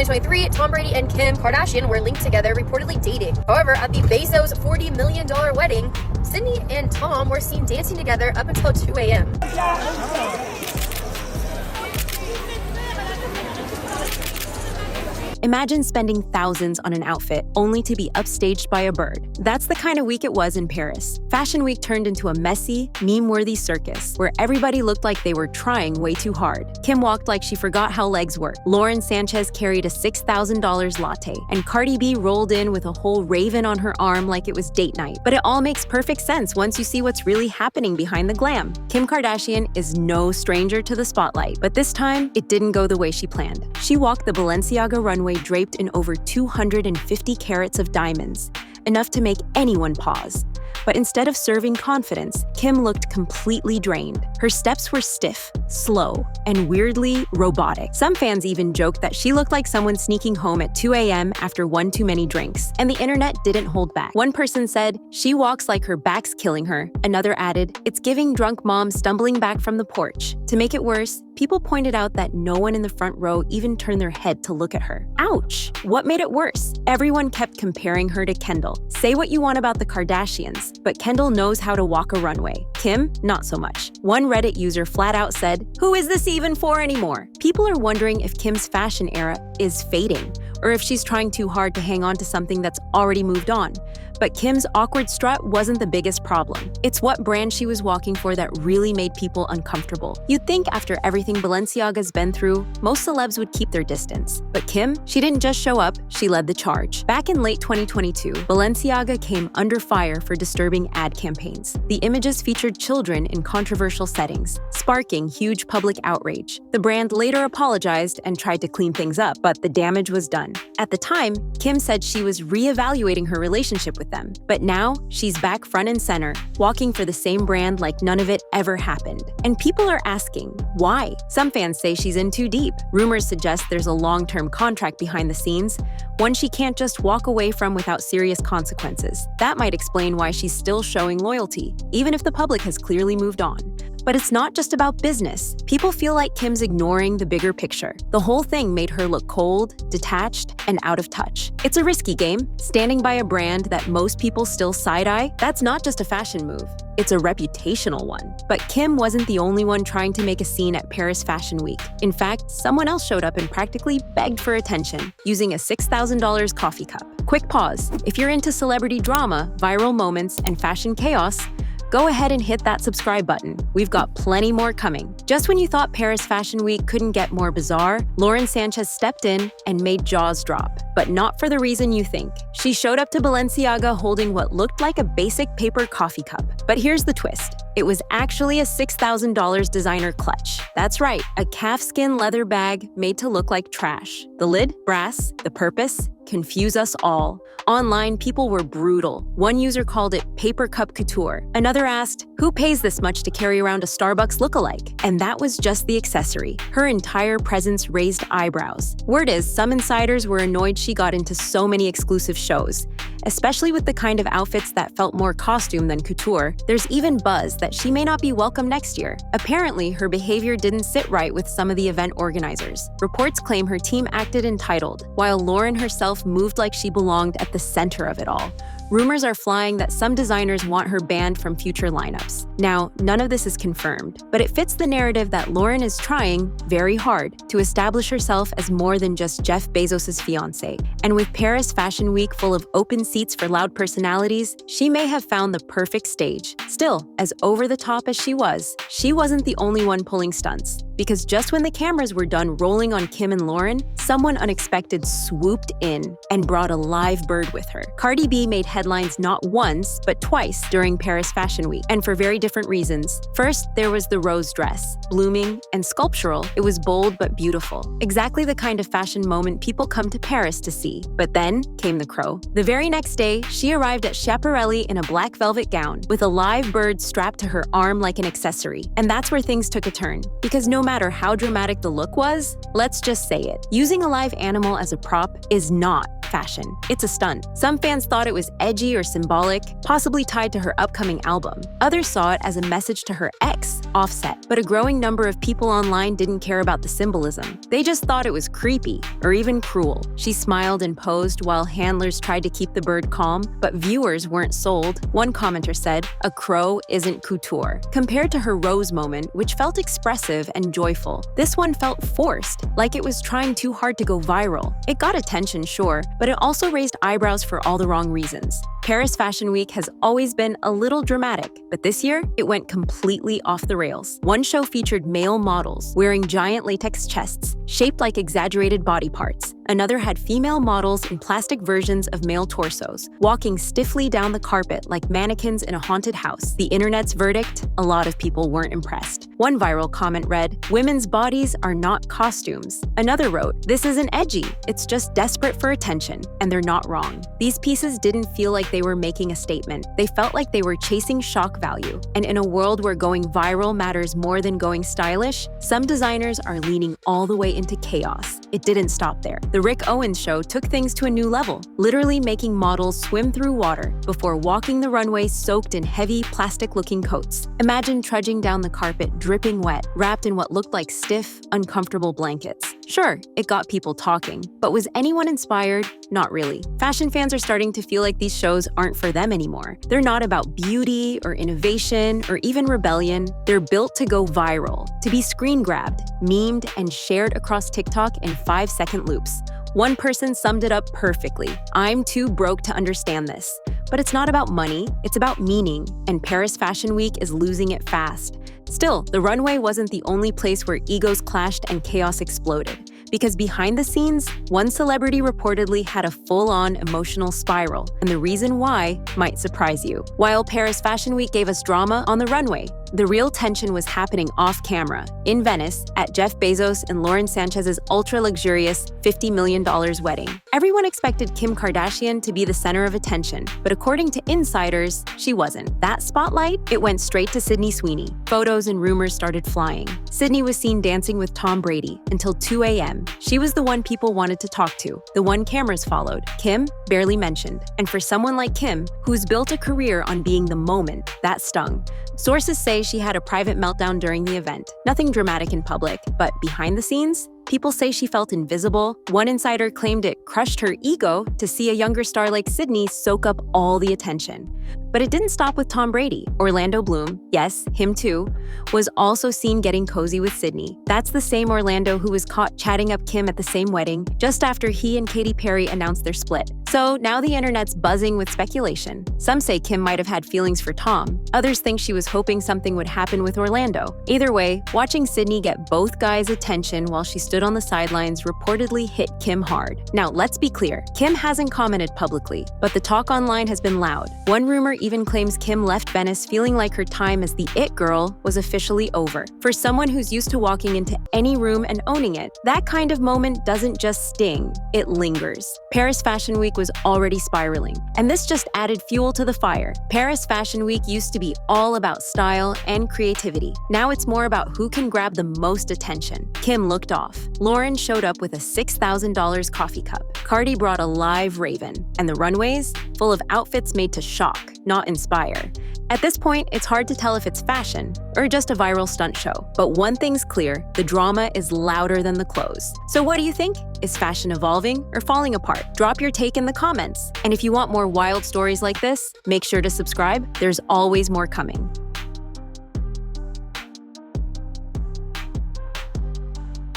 2023, Tom Brady and Kim Kardashian were linked together, reportedly dating. However, at the Bezos' $40 million wedding, Sydney and Tom were seen dancing together up until 2 a.m. Imagine spending thousands on an outfit only to be upstaged by a bird. That's the kind of week it was in Paris. Fashion Week turned into a messy, meme-worthy circus where everybody looked like they were trying way too hard. Kim walked like she forgot how legs work. Sánchez carried a $6,000 latte, and Cardi B rolled in with a whole raven on her arm like it was date night. But it all makes perfect sense once you see what's really happening behind the glam. Kim Kardashian is no stranger to the spotlight, but this time, it didn't go the way she planned. She walked the Balenciaga runway draped in over 250 carats of diamonds, enough to make anyone pause. But instead of serving confidence, Kim looked completely drained. Her steps were stiff, slow, and weirdly robotic. Some fans even joked that she looked like someone sneaking home at 2 a.m. after one too many drinks, and the internet didn't hold back. One person said, "She walks like her back's killing her." Another added, "It's giving drunk mom stumbling back from the porch." To make it worse, people pointed out that no one in the front row even turned their head to look at her. Ouch! What made it worse? Everyone kept comparing her to Kendall. Say what you want about the Kardashians, but Kendall knows how to walk a runway. Kim, not so much. One Reddit user flat out said, "Who is this even for anymore?" People are wondering if Kim's fashion era is fading, or if she's trying too hard to hang on to something that's already moved on. But Kim's awkward strut wasn't the biggest problem. It's what brand she was walking for that really made people uncomfortable. You'd think after everything Balenciaga's been through, most celebs would keep their distance. But Kim, she didn't just show up, she led the charge. Back in late 2022, Balenciaga came under fire for disturbing ad campaigns. The images featured children in controversial settings, sparking huge public outrage. The brand later apologized and tried to clean things up, but the damage was done. At the time, Kim said she was re-evaluating her relationship with them. But now, she's back front and center, walking for the same brand like none of it ever happened. And people are asking, why? Some fans say she's in too deep. Rumors suggest there's a long-term contract behind the scenes, one she can't just walk away from without serious consequences. That might explain why she's still showing loyalty, even if the public has clearly moved on. But it's not just about business. People feel like Kim's ignoring the bigger picture. The whole thing made her look cold, detached, and out of touch. It's a risky game. Standing by a brand that most people still side-eye, that's not just a fashion move. It's a reputational one. But Kim wasn't the only one trying to make a scene at Paris Fashion Week. In fact, someone else showed up and practically begged for attention, using a $6,000 coffee cup. Quick pause. If you're into celebrity drama, viral moments, and fashion chaos, go ahead and hit that subscribe button. We've got plenty more coming. Just when you thought Paris Fashion Week couldn't get more bizarre, Sánchez stepped in and made jaws drop. But not for the reason you think. She showed up to Balenciaga holding what looked like a basic paper coffee cup. But here's the twist. It was actually a $6,000 designer clutch. That's right, a calfskin leather bag made to look like trash. The lid, brass. The purpose, confuse us all. Online, people were brutal. One user called it paper cup couture. Another asked, who pays this much to carry around a Starbucks lookalike? And that was just the accessory. Her entire presence raised eyebrows. Word is, some insiders were annoyed she got into so many exclusive shows, especially with the kind of outfits that felt more costume than couture. There's even buzz that she may not be welcome next year. Apparently, her behavior didn't sit right with some of the event organizers. Reports claim her team acted entitled, while Lauren herself moved like she belonged at the center of it all. Rumors are flying that some designers want her banned from future lineups. Now, none of this is confirmed, but it fits the narrative that Lauren is trying very hard to establish herself as more than just Jeff Bezos' fiancé. And with Paris Fashion Week full of open seats for loud personalities, she may have found the perfect stage. Still, as over the top as she wasn't the only one pulling stunts. Because just when the cameras were done rolling on Kim and Lauren, someone unexpected swooped in and brought a live bird with her. Cardi B made headlines not once, but twice during Paris Fashion Week, and for very different reasons. First, there was the rose dress. Blooming and sculptural, it was bold but beautiful. Exactly the kind of fashion moment people come to Paris to see. But then came the crow. The very next day, she arrived at Schiaparelli in a black velvet gown, with a live bird strapped to her arm like an accessory. And that's where things took a turn. Because no matter how dramatic the look was, let's just say it, using a live animal as a prop is not fashion. It's a stunt. Some fans thought it was edgy or symbolic, possibly tied to her upcoming album. Others saw it as a message to her ex, Offset. But a growing number of people online didn't care about the symbolism. They just thought it was creepy or even cruel. She smiled and posed while handlers tried to keep the bird calm, but viewers weren't sold. One commenter said, "A crow isn't couture," compared to her rose moment, which felt expressive and joyful. This one felt forced, like it was trying too hard to go viral. It got attention, sure, but it also raised eyebrows for all the wrong reasons. Paris Fashion Week has always been a little dramatic, but this year, it went completely off the rails. One show featured male models wearing giant latex chests, shaped like exaggerated body parts. Another had female models in plastic versions of male torsos, walking stiffly down the carpet like mannequins in a haunted house. The internet's verdict? A lot of people weren't impressed. One viral comment read, "Women's bodies are not costumes." Another wrote, "This isn't edgy, it's just desperate for attention," and they're not wrong. These pieces didn't feel like they were making a statement. They felt like they were chasing shock value. And in a world where going viral matters more than going stylish, some designers are leaning all the way into chaos. It didn't stop there. The Rick Owens show took things to a new level, literally making models swim through water before walking the runway soaked in heavy, plastic-looking coats. Imagine trudging down the carpet dripping wet, wrapped in what looked like stiff, uncomfortable blankets. Sure, it got people talking, but was anyone inspired? Not really. Fashion fans are starting to feel like these shows aren't for them anymore. They're not about beauty or innovation or even rebellion. They're built to go viral, to be screen grabbed, memed, and shared across TikTok in 5-second loops. One person summed it up perfectly. "I'm too broke to understand this." But it's not about money, it's about meaning, and Paris Fashion Week is losing it fast. Still, the runway wasn't the only place where egos clashed and chaos exploded. Because behind the scenes, one celebrity reportedly had a full-on emotional spiral, and the reason why might surprise you. While Paris Fashion Week gave us drama on the runway, the real tension was happening off-camera, in Venice, at Jeff Bezos and Lauren Sanchez's ultra-luxurious $50 million wedding. Everyone expected Kim Kardashian to be the center of attention, but according to insiders, she wasn't. That spotlight, it went straight to Sydney Sweeney. Photos and rumors started flying. Sydney was seen dancing with Tom Brady until 2 a.m. She was the one people wanted to talk to, the one cameras followed. Kim, barely mentioned. And for someone like Kim, who's built a career on being the moment, that stung. Sources say she had a private meltdown during the event. Nothing dramatic in public, but behind the scenes, people say she felt invisible. One insider claimed it crushed her ego to see a younger star like Sydney soak up all the attention. But it didn't stop with Tom Brady. Orlando Bloom, yes, him too, was also seen getting cozy with Sydney. That's the same Orlando who was caught chatting up Kim at the same wedding, just after he and Katy Perry announced their split. So now the internet's buzzing with speculation. Some say Kim might have had feelings for Tom. Others think she was hoping something would happen with Orlando. Either way, watching Sydney get both guys' attention while she stood on the sidelines reportedly hit Kim hard. Now, let's be clear. Kim hasn't commented publicly, but the talk online has been loud. One rumor even claims Kim left Venice feeling like her time as the it girl was officially over. For someone who's used to walking into any room and owning it, that kind of moment doesn't just sting, it lingers. Paris Fashion Week was already spiraling, and this just added fuel to the fire. Paris Fashion Week used to be all about style and creativity. Now it's more about who can grab the most attention. Kim looked off. Lauren showed up with a $6,000 coffee cup. Cardi brought a live raven, and the runways, full of outfits made to shock, not inspire. At this point, it's hard to tell if it's fashion or just a viral stunt show. But one thing's clear, the drama is louder than the clothes. So what do you think? Is fashion evolving or falling apart? Drop your take in the comments. And if you want more wild stories like this, make sure to subscribe. There's always more coming.